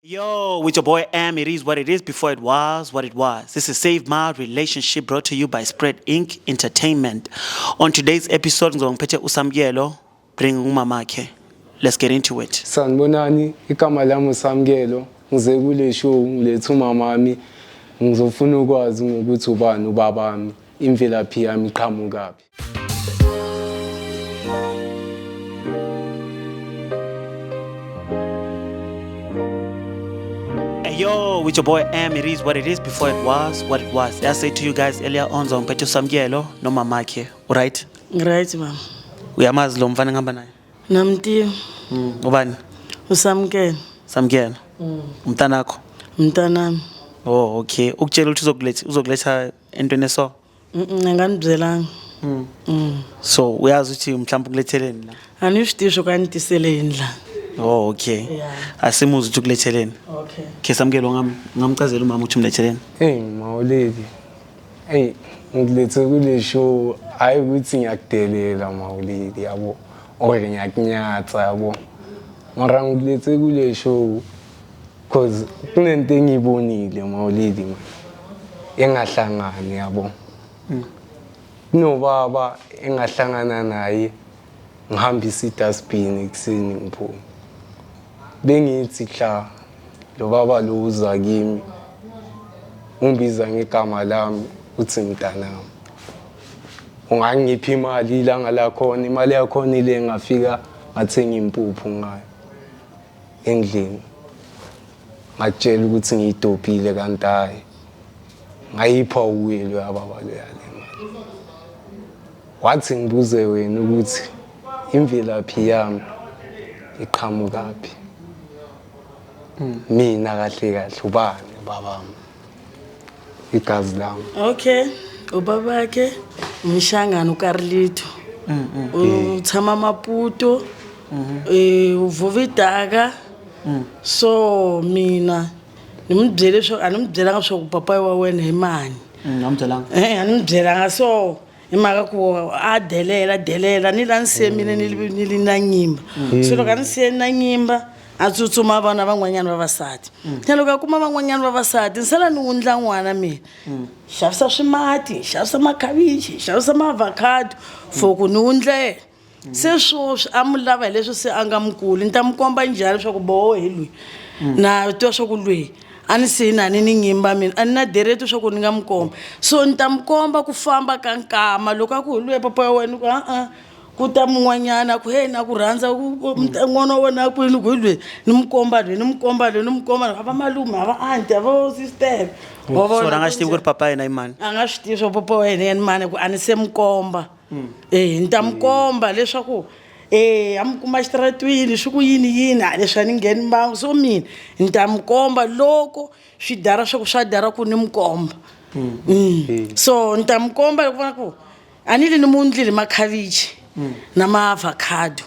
Yo, with your boy Am, it is what it is before it was what it was. This is Save My Relationship brought to you by Spread Inc. Entertainment. On today's episode, ngizongiphethe uSamkelo bring umamakhe. Let's get into it. Sanibonani, igama lami uSamkelo. Ngize kule show ngilethe umama wami. Ngizofuna ukwazi ukuthi ubani ubaba wami, imvelaphi yami iqhamukaphi. Yo, with your boy Am, it is what it is before it was what it was. As I said to you guys earlier on, ngizongiphethe uSamkelo nomamakhe. Alright? Right, mama. Uyamazi lo mfana ngihamba naye? Namtiyo. Ubani? Usamkelo. Samkelo. Umntanakho? Mntanami. Oh, okay. Ukutshela ukuthi uzokuletha entweni eso? Nganibzelanga. So, uyazi ukuthi mhlawumbe ukuletheleni la? Anisho kantisele indla. Oh, okay. Yeah. Asimuzi ukuthi ukuletheleni. Okay. Ke Samkelo ngamchazela umama ukuthi umletheleni. Hey, mawuledi. Hey, ngilethe kule show hayi ukuthi ngiyakudelela mawuledi yabo. Oke ngiyakunyatha yabo. Mara ngilethe kule show cause kunento engiyibonile mawuledi engahlangani yabo. Nobaba engahlangana naye ngihambisa idustbin ekseni ngiphuma. Bengithi hla lo baba lo uza kimi ungibiza ngegama lami uthi mntanami. Ungangiphi imali ilanga lakhona, imali yakhona ile ngafika ngathenga impuphu ngayo endlini. Ngatshela ukuthi ngiyidopile kanti hayi ngayipha uwilo yababa lo yale mali. Wathi ngibuze wena ukuthi imvelaphi yami iqhamukaphi. Mina kahle ubani babami? Igazi lami. Okay. Ubabakhe umshangano uKarlito. Uthama Maputo. Uvuva idaka. So mina animbzelanga sho kupapa wa wena imani. Ngamthelanga. Animbzelanga so imaka ku adelela nilansemile nilinanyimba. So lokanise nanyimba atsutsuma abana van'wanyana vavasati. Loko kuma van'wanyana vavasati nsala ni wundla n'wana mina. Xavisa swimati, xavisa makhavichi, xavisa maavocado for ku ni wundle. Se swoswi amulava hileswi se anga mkulu ni ta mukomba njhani leswaku boho hi lwi. Na twa swa ku lwi. Ani sina ni nyimba mina ani na dereto swa ku ni nga mukomba. So ni ta mukomba ku famba ka nkama loko a ku hi lwi papa wa wena ku ta mun'wanyana ku hey na ku rhandza n'wana wa wena ku hi lwi ni mukomba ava malume ava auntie ava sister. So ranga xitivi ku ri papa yena imani? A nga swi tivi swa papa wa yena yani mani ku ani se mukomba. Ni ta mukomba leswaku amukuma xitratwini swi ku yini leswi ni ngheni mbangu so mina ni ta mukomba loko swi dara swa ku swa dara ku ni mukomba. So ni ta mukomba loko vona ku ani le ni mundlile makhavichi na maavocado.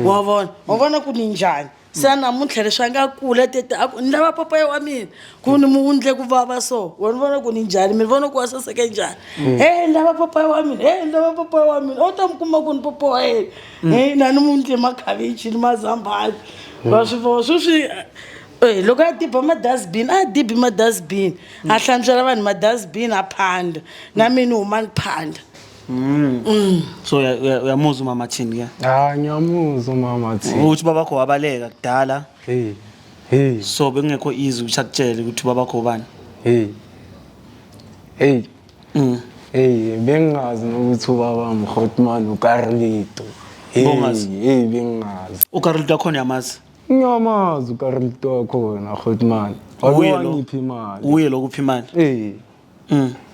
Wa vona ku ni njhani. Se namuntlha leswi a nga kula teta ni lava papa wa mina ku ni mundle ku vava so vona ku ni njhani mi vona ku wasaseke njhani. Ni lava papa wa mina u ta mukuma ku ni papa wa yena. Na ni mundle makhavichi ni mazambani va swi vona swi loko a diba madustbin a dibi madustbin a hlantswela vanhu madustbin a phanda na mina huma ni phanda. So uyamuzwa umama thini ke? Ngiyamuzwa mama thi. Uthi babakho wabaleka kudala. Hey. So bekungekho izwi ushakutshela ukuthi babakho ubani? Hey, bengazi nokuthi ubaba uHotman uKarlito. Bengazi. uKarlito akhona yamazi? Ngiyamazi uKarlito akhona Hotman. Awangiphi imali. Uye lokuphi imali?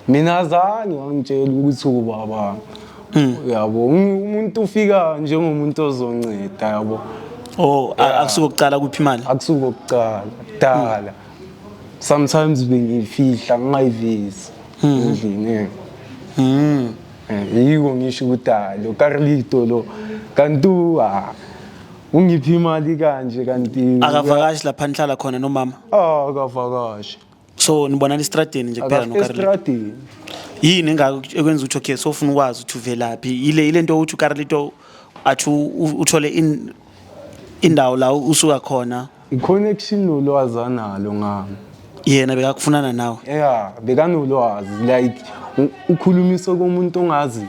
Mina azange wangitshela ukuthi ubaba. Yabo umuntu ufika njengomuntu ozonceda yabo. Oh, akusuka ukucala kuphi imali? Akusuka ukucala, dala. Sometimes bengifihla ngayivisi endlini. Yiko ngisho ukuthi lo Carlito lo kanti ungiphi imali kanje kanti akavakashi lapha nihlala khona nomama? Akavakashi. So nibonana estradeni nje kuphela noKarlito? Estradeni. Yini engaka ekwenza ukuthi okay so ufuna ukwazi ukuthi uvelaphi ile nto uthi uKarlito athi uthole indawo la usuka khona i-connection nolwazi analo ngami. yena bekakufunana nawe Yeah, bekanolwazi like ukhulumisa komuntu ongazi.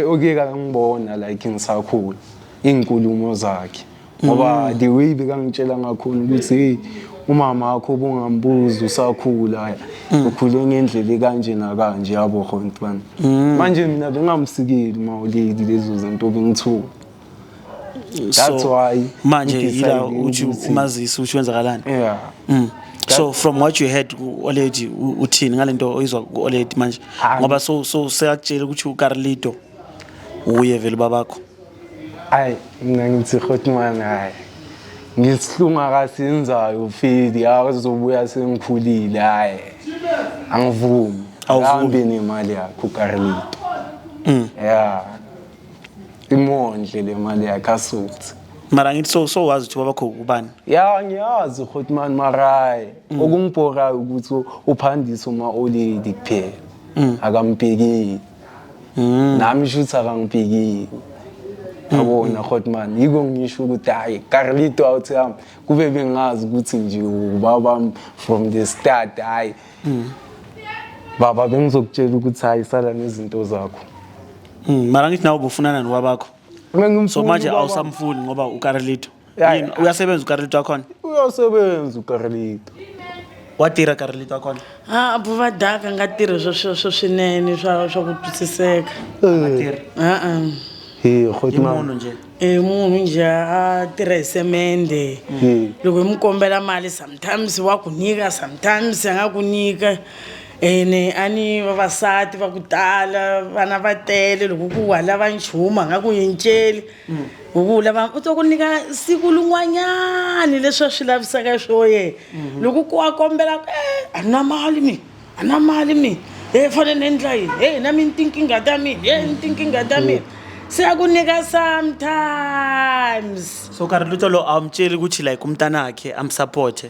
Oke ngibona like ngisakhula inkulumo zakhe. Ngoba the way bekangitshela ngakhona ukuthi hey umama wakho bungambuza usakhula ukhule ngendlela kanje na kanje yabo khontwana. Manje mina bengamsikeli mawuledi lezo zinto bengithuka. That's why manje yila uthi umazisi uthi wenzakalani. Yeah. So from what you heard already uthini ngalento oyizwa already manje ngoba so seyakutshela ukuthi uCarlito uye vele babakho. Ay mina ngithi khotman hayi ngisihlunga kasenzayo ufidi akuzobuya sengikhulile hayi angivumi ngihambe nemali yakho uCarlito. Yeah imondle le mali yakhe asuthi mara ngithi so wazi ukuthi babakho ubani. ya ngiyazi khotman marai okungibhora ukuthi uphandise uma oledi kuphela akampekile nami shuthi akangipekile. Yabona khotman yiko ngisho ukuthi hayi Carlito awuthi yami kube bengazi ukuthi nje ubaba from the start hayi baba bengizokutshela ukuthi hayi sala nezinto zakho. Mara ngithi nawe ubufunana nowabakho. So manje awusamfuni ngoba uCarlito. Yini uyasebenza uCarlito wakhona? Uyasebenza uCarlito. Watira Carlito wakhona? Buva daka nga tirhi swo swinene swa ku twisiseka. Watira. Khotman Munhu nje. Munhu nje a tirha hi semende. Loko mi kombela mali sometimes wa ku nyika sometimes anga ku nyika. Ene ani vavasati va ku tala vana va tele loko ku wa lava nchuma nga ku yenceli. Ku lava u to ku nyika siku lun'wanyani leswi swi lavisaka swo ye. Loko ku wa kombela ana mali mi fane nendla yini na mi thinkinga ta mina thinkinga ta mina. Siyakunika sometimes. So Carlito lo amtsheli ukuthi like umntanakhe amsupport.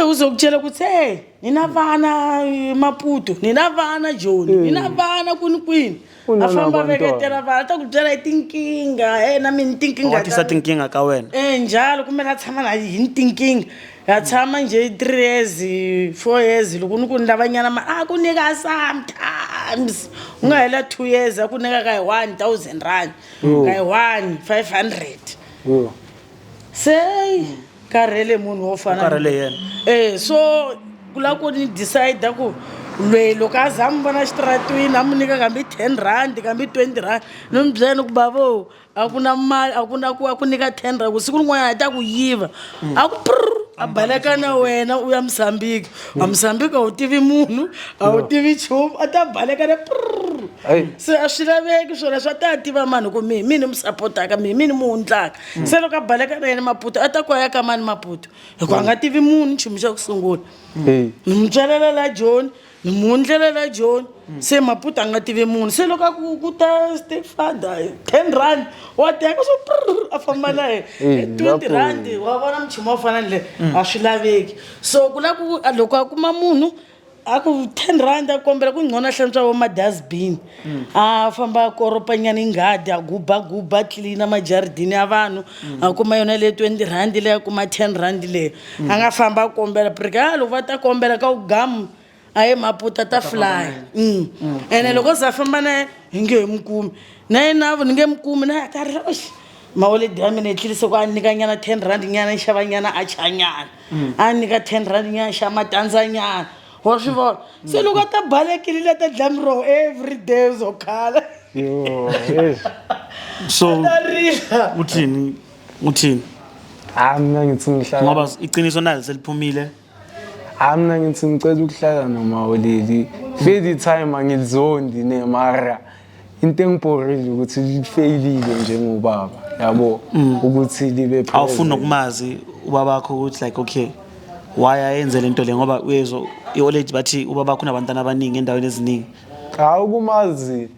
Uzokutshela ukuthi hey nina vana Maputo nina vana Joni nina vana kwini afamba veketela vana ta ku byela itinkinga na mi tinkinga Wathi sa tinkinga ka wena. Njalo kumele atshama na hi tinkinga ya tshama nje 3 years 4 years loko ni ku ndavanyana ku nika sometimes unga hela 2 years ku nika ka 1000 rand ka 1500 say karele munhu wo fana Karele yena. So kula ku ni decide ku lwelo ka zambana xitratwini amunika kambe 10 rand kambe 20 rand nombyeni ku bavo akuna mali akuna ku nika 10 rand kusiku rin'wana ta ku yiva aku abaleka na wena u ya Mozambique Mozambique u tivi munhu a u tivi chumu ata baleka na se a swi laveki swona swa ta tiva mani ku mini mu supportaka mini mu undlaka se loko a baleka na yena Maputo ata ku ya ka mani Maputo hikuva a nga tivi munhu nchumu xa ku sungula ni mu tswalela la John ni mu ndlela la John se Maputo a nga tivi munhu se loko ku ta stepfather 10 rand wa teka so a famba na 20 rand wa vona mchumu wa fana le a swi laveki so kula ku loko a kuma munhu aku 10 rand a kombela ku ngcona hlantswa wa madustbin a famba koropanyana ingadi a guba clean majardini ya vanhu a kuma yona le 20 rand le a kuma 10 rand le a nga famba a kombela prikalo va ta kombela ka ugam aye Maputo ta fly ene loko za famba na nge mkumi na yena ni nge mkumi na ta mawole diamine tlilise ku a nika nyana 10 rand nyana xava nyana a chanyana a nika 10 rand nyana xa matanza nyana wa swi vona se loko ta balekile ta dlamro every day uzokhala So uthini mina ngithi ngihlala ngoba iqiniso nalo seliphumile. mina ngithi ngicela ukuhlala nomawoleli fedi time angilizondi nemara into engibhorile ukuthi lifailile njengobaba yabo ukuthi libe present Awufuna ukumazi ubabakho ukuthi like okay why ayenze lento le ngoba uyezwa ioledi bathi ubabakho unabantwana abaningi endaweni eziningi. Ukumazi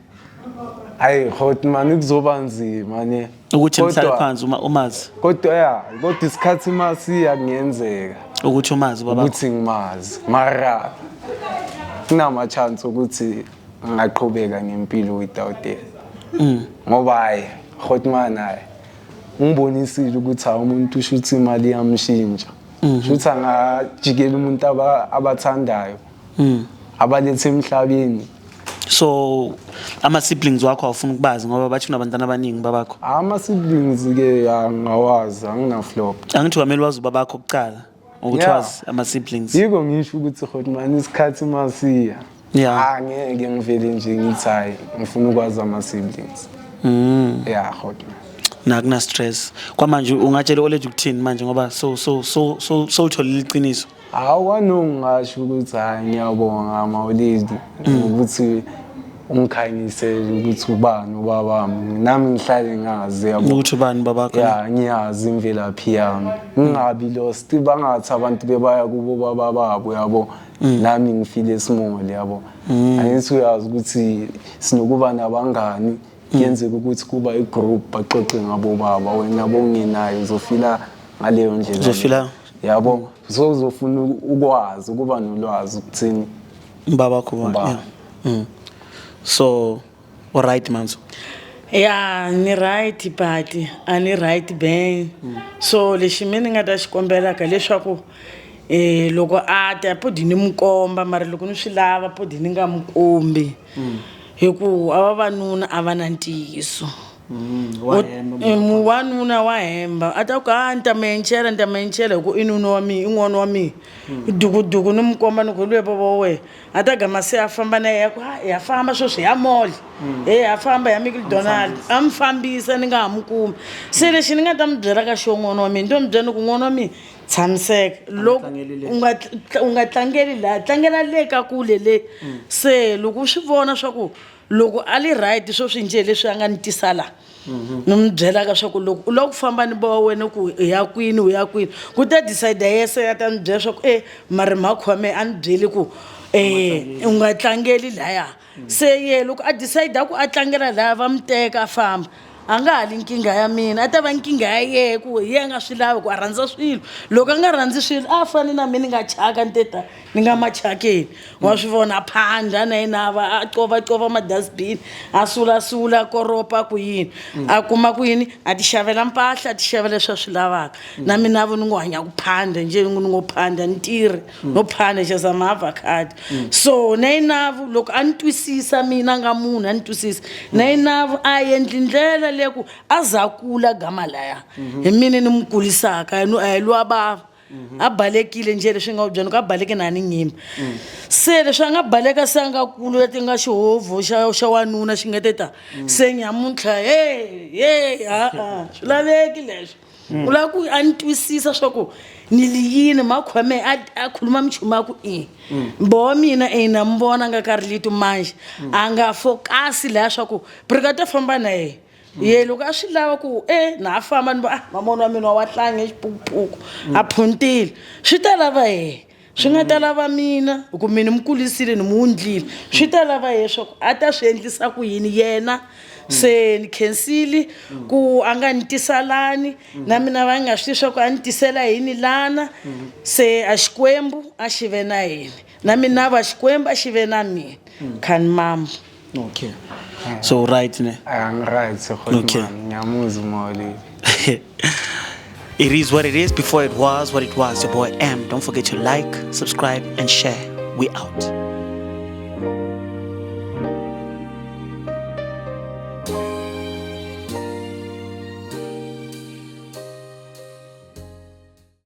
hayi Khotman kuzoba nzima ne Ukuthi mhlale phansi umazi. Kodwa isikhathi masi yakungenzeka Ukuthi umazi ubabakho. ukuthi ngimazi mara kunama chance ukuthi ngaqhubeka ngempilo without it ngoba hayi Khotman hayi ungibonisile ukuthi umuntu usho ukuthi imali yamshintsha ukuthi angajikela umuntu abathandayo abalethe emhlabeni. So ama-siblings wakho awufuna ukubazi ngoba bathi unabantwana abaningi babakho? Ama-siblings-ke angawazi, angina-flop. Angithi kwamele wazi ubabakho kuqala ukuthi wazi ama-siblings. Yiko ngisho ukuthi Hotman isikhathi masiya angeke ngivele nje ngithi hayi ngifuna ukwazi ama-siblings. Hotman. Nakuna stress. Kwamanje ungatshela oleje ukuthini manje ngoba so utholile iqiniso? Awanongasho ukuthi hayi ngiyabonga ama-oledi ukuthi ungikhanyisele ukuthi ubani ubabami nami ngihlale ngazi yabo ukuthi ubani babakho. Ngiyazi imvelaphi yami ngingabi lost bangathi abantu bebaya kubo baba babo yabo nami ngifile small yabo. Angithi uyazi ukuthi sinokuba nabangani kuyenzeka ukuthi kuba igroup baxoxe ngabo baba wena bongenayo uzofila ngaleyo ndlela uzofila yabo uzofuna ukwazi ukuba nolwazi ukuthini babakho ba. So alright manzo. Ni right but ani right bang. So lexi mina nga ta xikombela ka leswaku loko a ta podini mukomba mara loko ni swi lava podini nga mukombi hikuva vavanuna a va na ntiyiso. Wanuna wa hemba a ta ku ni ta menchela hikuva i nuna wa mina i n'wana wa mina dukuduku ni mukomba ni ku luye bava wena a ta gama se a famba na yena ku ya famba sweswi ya mall ya famba ya McDonald a mi fambisa ni nga ha mi kumi. Se lexi ni nga ta mi byela ka xo n'wana wa mina ni to mi byela ku n'wana wa mina tshamiseka loko u nga tlangeli laha tlangela le ka kule le. Se loko u swi vona swa ku loko a li right swo swi nje leswi a nga ni tisa la ni mi byela ka swa ku loko u lava ku famba ni bava wena ku u ya kwini ku ta decide yese a ta mi byela swa ku mari mhakho wa mehe a ni byeli ku u nga tlangeli laya. Se ye loko a decide ku a tlangela laya va mi teka a famba a nga ha li nkingha ya mina a ta va nkingha ya yena ku ye nga swi lavi ku a rhandza swilo loko a nga rhandzi swilo a fane na mina ni nga chaka ni teta ni nga machakeni wa swi vona phanda na yena a cova ma-dustbin a sulasula koropa ku yini a kuma ku yini a ti xavela mpahla a ti xavela leswi a swi lavaka na mina vo ni ngo hanya ku phanda njhe ni ngo phanda ni tirhi no phanda xeza maavocado. So na yinavo loko a ni twisisa mina nga munhu a ni twisisa na yinavo a endli ndlela leku a za kula gama laya hi mina ni mu kulisaka a hi luwa bava a balekile nje leswi nga byona ku a baleke na ni nyimba. Se leswi a nga baleka se a nga kulu leti nga xihovho xa wanuna xi nga teta se nyamuntlha swi laveki leswi u lava ku a ni twisisa swa ku ni liyini makhome a khuluma minchumu ya ku boho mina na mi vona nga karhi lito manje a nga fokasi laya swa ku prika ta famba na yena ye loko a swi lava ku na a famba ni mamona wa mina wa tlange xipukupuku a phuntile swi ta lava yena swi nga ta lava mina hi ku mina mi kulisile ni mu wundlile swi ta lava yena swa ku a ta swi endlisa ku yini yena. Se ni khensile ku a nga ni tisalani na mina va nga swi swa ku a ni tisela yini lana se a xikwembu a xi ve na yena na mina va xikwembu a xi ve na mina khani mama. Okay. So right ne? I'm right. So Okay. It is what it is before it was what it was. Your boy M. Don't forget to like, subscribe, and share. We out.